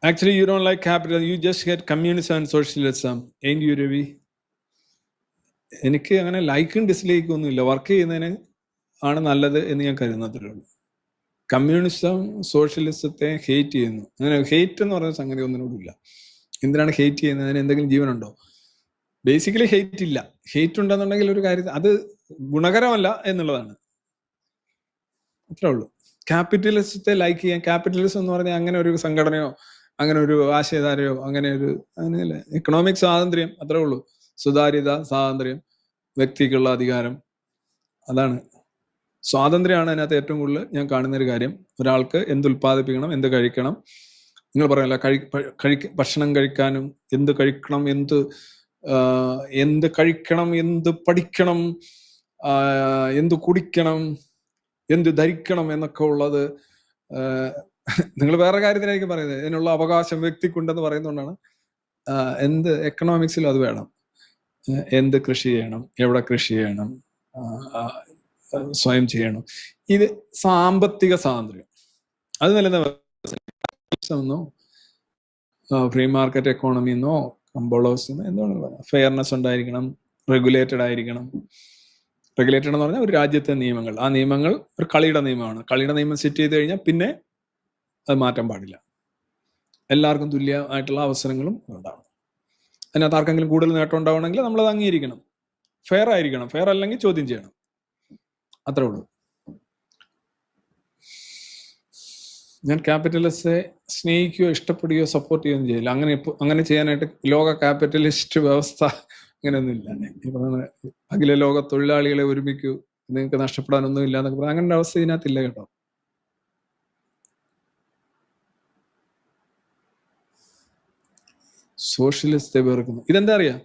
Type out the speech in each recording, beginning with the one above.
Actually, you don't like capital. You just get communism and socialism. Ain't you, Ravi? എനിക്ക് അങ്ങനെ ലൈക്കും ഡിസ്ലൈക്കും ഒന്നുമില്ല. Work ചെയ്യുന്നതിന് ആണ് നല്ലത് എന്ന് ഞാൻ കരുതുന്നത്രേ ഉള്ളൂ. കമ്മ്യൂണിസം സോഷ്യലിസത്തെ ഹെയ്റ്റ് ചെയ്യുന്നു. അങ്ങനെ ഹെയ്റ്റ് എന്ന് പറയുന്ന സംഗതി ഒന്നിനോടുമില്ല. എന്തിനാണ് ഹെയ്റ്റ് ചെയ്യുന്നത്? അതിന് എന്തെങ്കിലും ജീവനുണ്ടോ? ബേസിക്കലി ഹെയ്റ്റ് ഇല്ല. ഹെയ്റ്റ് ഉണ്ടെന്നുണ്ടെങ്കിൽ ഒരു കാര്യം അത് ഗുണകരമല്ല എന്നുള്ളതാണ്. അത്രേ ഉള്ളൂ. ക്യാപിറ്റലിസത്തെ ലൈക്ക് ചെയ്യാൻ, ക്യാപിറ്റലിസം എന്ന് പറഞ്ഞാൽ അങ്ങനെ ഒരു സംഘടനയോ അങ്ങനെ ഒരു ആശയധാരയോ അങ്ങനെ ഒരു അങ്ങനെയല്ല. എക്കണോമിക് സ്വാതന്ത്ര്യം അത്രേ ഉള്ളൂ. സുതാര്യത, സ്വാതന്ത്ര്യം, വ്യക്തിക്കുള്ള അധികാരം, അതാണ് സ്വാതന്ത്ര്യമാണ് അതിനകത്ത് ഏറ്റവും കൂടുതൽ ഞാൻ കാണുന്നൊരു കാര്യം. ഒരാൾക്ക് എന്ത് ഉൽപ്പാദിപ്പിക്കണം, എന്ത് കഴിക്കണം. നിങ്ങൾ പറയല്ല ഭക്ഷണം കഴിക്കാനും എന്ത് കഴിക്കണം, എന്ത് കഴിക്കണം, എന്ത് പഠിക്കണം, എന്ത് കുടിക്കണം, എന്ത് ധരിക്കണം എന്നൊക്കെ ഉള്ളത് നിങ്ങൾ വേറെ കാര്യത്തിലായിരിക്കും പറയുന്നത്. ഇതിനുള്ള അവകാശം വ്യക്തിക്കുണ്ടെന്ന് പറയുന്നതുകൊണ്ടാണ്. എന്ത് എക്കണോമിക്സിലും അത് വേണം. എന്ത് കൃഷി ചെയ്യണം, എവിടെ കൃഷി ചെയ്യണം, സ്വയം ചെയ്യണം. ഇത് സാമ്പത്തിക സ്വാതന്ത്ര്യം. അത് നിലനിന്നോ ഫ്രീ മാർക്കറ്റ് എക്കോണമി എന്നോ കമ്പോളോസ് എന്താണ് ഫെയർനെസ് ഉണ്ടായിരിക്കണം, റെഗുലേറ്റഡ് ആയിരിക്കണം. റെഗുലേറ്റഡ് എന്ന് പറഞ്ഞാൽ ഒരു രാജ്യത്തെ നിയമങ്ങൾ, ആ നിയമങ്ങൾ ഒരു കളിയുടെ നിയമമാണ്. കളിയുടെ നിയമം സെറ്റ് ചെയ്ത് കഴിഞ്ഞാൽ പിന്നെ അത് മാറ്റാൻ പാടില്ല. എല്ലാവർക്കും തുല്യമായിട്ടുള്ള അവസരങ്ങളും ഉണ്ടാവണം. അതിനകത്ത് ആർക്കെങ്കിലും കൂടുതൽ നേട്ടം ഉണ്ടാവണമെങ്കിൽ നമ്മളത് അംഗീകരിക്കണം. ഫെയർ ആയിരിക്കണം. ഫെയർ അല്ലെങ്കിൽ ചോദ്യം ചെയ്യണം. അത്രേ ഉള്ളൂ. ഞാൻ ക്യാപിറ്റലിസ്റ്റെ സ്നേഹിക്കുകയോ ഇഷ്ടപ്പെടുകയോ സപ്പോർട്ട് ചെയ്യുകയൊന്നും ചെയ്യില്ല. അങ്ങനെ ചെയ്യാനായിട്ട് ലോക ക്യാപിറ്റലിസ്റ്റ് വ്യവസ്ഥ അങ്ങനെയൊന്നുമില്ല. ഇപ്പൊ അഖില ലോക തൊഴിലാളികളെ ഒരുമിക്കൂ, നിങ്ങൾക്ക് നഷ്ടപ്പെടാനൊന്നും ഇല്ല എന്നൊക്കെ പറയാം. അങ്ങനെ ഒരു അവസ്ഥ ഇതിനകത്തില്ല കേട്ടോ. സോഷ്യലിസ്റ്റ് വെറുക്കുന്നു. ഇതെന്താ അറിയാം,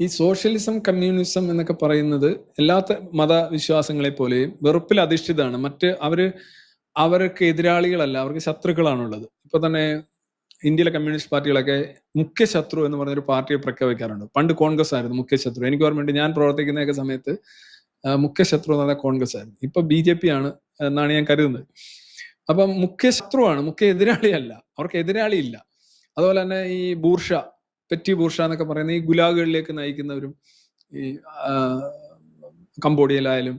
ഈ സോഷ്യലിസം കമ്മ്യൂണിസം എന്നൊക്കെ പറയുന്നത് എല്ലാ മതവിശ്വാസങ്ങളെ പോലെയും വെറുപ്പിൽ അധിഷ്ഠിതമാണ്. അവർക്ക് എതിരാളികളല്ല, അവർക്ക് ശത്രുക്കളാണുള്ളത്. ഇപ്പൊ തന്നെ ഇന്ത്യയിലെ കമ്മ്യൂണിസ്റ്റ് പാർട്ടികളൊക്കെ മുഖ്യ ശത്രു എന്ന് പറഞ്ഞൊരു പാർട്ടിയെ പ്രഖ്യാപിക്കാറുണ്ട്. പണ്ട് കോൺഗ്രസ് ആയിരുന്നു മുഖ്യ ശത്രു. എനിക്ക് ഓർമ്മയുണ്ട്, ഞാൻ പ്രവർത്തിക്കുന്നതൊക്കെ സമയത്ത് മുഖ്യ ശത്രു എന്ന് പറഞ്ഞാൽ കോൺഗ്രസ് ആയിരുന്നു. ഇപ്പൊ BJP ആണ് എന്നാണ് ഞാൻ കരുതുന്നത്. അപ്പം മുഖ്യ ശത്രുവാണ്, മുഖ്യ എതിരാളിയല്ല. അവർക്ക് എതിരാളി ഇല്ല. അതുപോലെ തന്നെ ഈ പെറ്റി ബൂർഷ എന്നൊക്കെ പറയുന്ന ഈ ഗുലാഗുകളിലേക്ക് നയിക്കുന്നവരും, ഈ കംബോഡിയയിലായാലും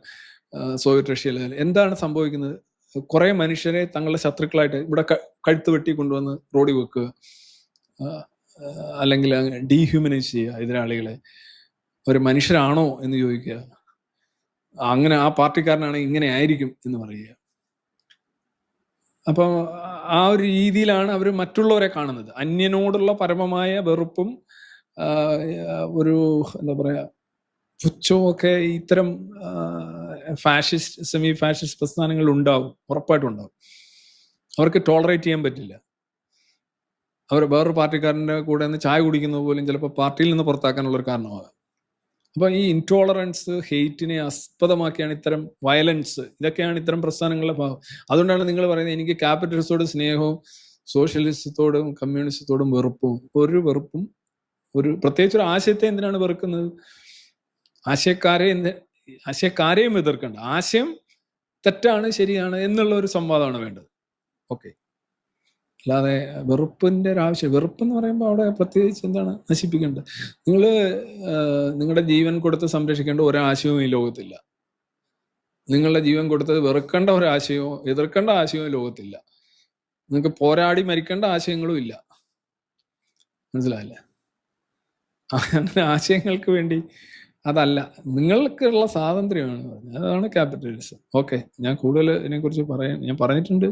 സോവിയറ്റ് റഷ്യയിലായാലും എന്താണ് സംഭവിക്കുന്നത്? കുറെ മനുഷ്യരെ തങ്ങളുടെ ശത്രുക്കളായിട്ട് ഇവിടെ കഴുത്ത് വെട്ടി കൊണ്ടുവന്ന് റോഡിൽ വെക്കുക, അല്ലെങ്കിൽ ഡീഹ്യൂമനൈസ് ചെയ്യുക എതിരാളികളെ. ഒരു മനുഷ്യരാണോ എന്ന് ചോദിക്കുക. അങ്ങനെ ആ പാർട്ടിക്കാരനാണെങ്കിൽ ഇങ്ങനെ ആയിരിക്കും എന്ന് പറയുക. അപ്പം ആ ഒരു രീതിയിലാണ് അവർ മറ്റുള്ളവരെ കാണുന്നത്. അന്യനോടുള്ള പരമമായ വെറുപ്പും ഒരു എന്താ പറയാ പുച്ഛവും ഒക്കെ ഇത്തരം ഫാഷിസ്റ്റ്, സെമി ഫാഷിസ്റ്റ് പ്രസ്ഥാനങ്ങൾ ഉണ്ടാവും, ഉറപ്പായിട്ടും ഉണ്ടാവും. അവർക്ക് ടോളറേറ്റ് ചെയ്യാൻ പറ്റില്ല. അവർ വേറൊരു പാർട്ടിക്കാരൻ്റെ കൂടെ നിന്ന് ചായ കുടിക്കുന്നത് പോലും ചിലപ്പോൾ പാർട്ടിയിൽ നിന്ന് പുറത്താക്കാനുള്ളൊരു കാരണമാകാം. അപ്പം ഈ ഇൻടോളറൻസ്, ഹെയ്റ്റിനെ ആസ്പദമാക്കിയാണ് ഇത്തരം വയലൻസ്, ഇതൊക്കെയാണ് ഇത്തരം പ്രസ്ഥാനങ്ങളുടെ ഭാഗം. അതുകൊണ്ടാണ് നിങ്ങൾ പറയുന്നത് എനിക്ക് ക്യാപിറ്റലിസ്റ്റോട് സ്നേഹവും കാമ്യൂണിസത്തോടും വെറുപ്പും. ഒരു വെറുപ്പും പ്രത്യേകിച്ച് ഒരു ആശയത്തെ എന്തിനാണ് വെറുക്കുന്നത്? ആശയക്കാരെയും എതിർക്കണ്ട. ആശയം തെറ്റാണ് ശരിയാണ് എന്നുള്ള ഒരു സംവാദമാണ് വേണ്ടത്. ഓക്കെ, അല്ലാതെ വെറുപ്പിന്റെ ഒരു ആവശ്യം. വെറുപ്പെന്ന് പറയുമ്പോൾ അവിടെ പ്രത്യേകിച്ച് എന്താണ് നശിപ്പിക്കേണ്ടത്? നിങ്ങളുടെ ജീവൻ കൊടുത്ത് സംരക്ഷിക്കേണ്ട ഒരാശയവും ഈ ലോകത്തില്ല. നിങ്ങളുടെ ജീവൻ കൊടുത്തത് വെറുക്കേണ്ട ഒരാശയമോ എതിർക്കേണ്ട ആശയമോ ലോകത്തില്ല. നിങ്ങൾക്ക് പോരാടി മരിക്കേണ്ട ആശയങ്ങളും ഇല്ല. മനസ്സിലായില്ലേ? അങ്ങനെ ആശയങ്ങൾക്ക് വേണ്ടി അതല്ല, നിങ്ങൾക്കുള്ള സ്വാതന്ത്ര്യമാണ് പറഞ്ഞത്. അതാണ് ക്യാപിറ്റലിസം. ഓക്കെ, ഞാൻ കൂടുതൽ ഇതിനെക്കുറിച്ച് ഞാൻ പറഞ്ഞിട്ടുണ്ട്.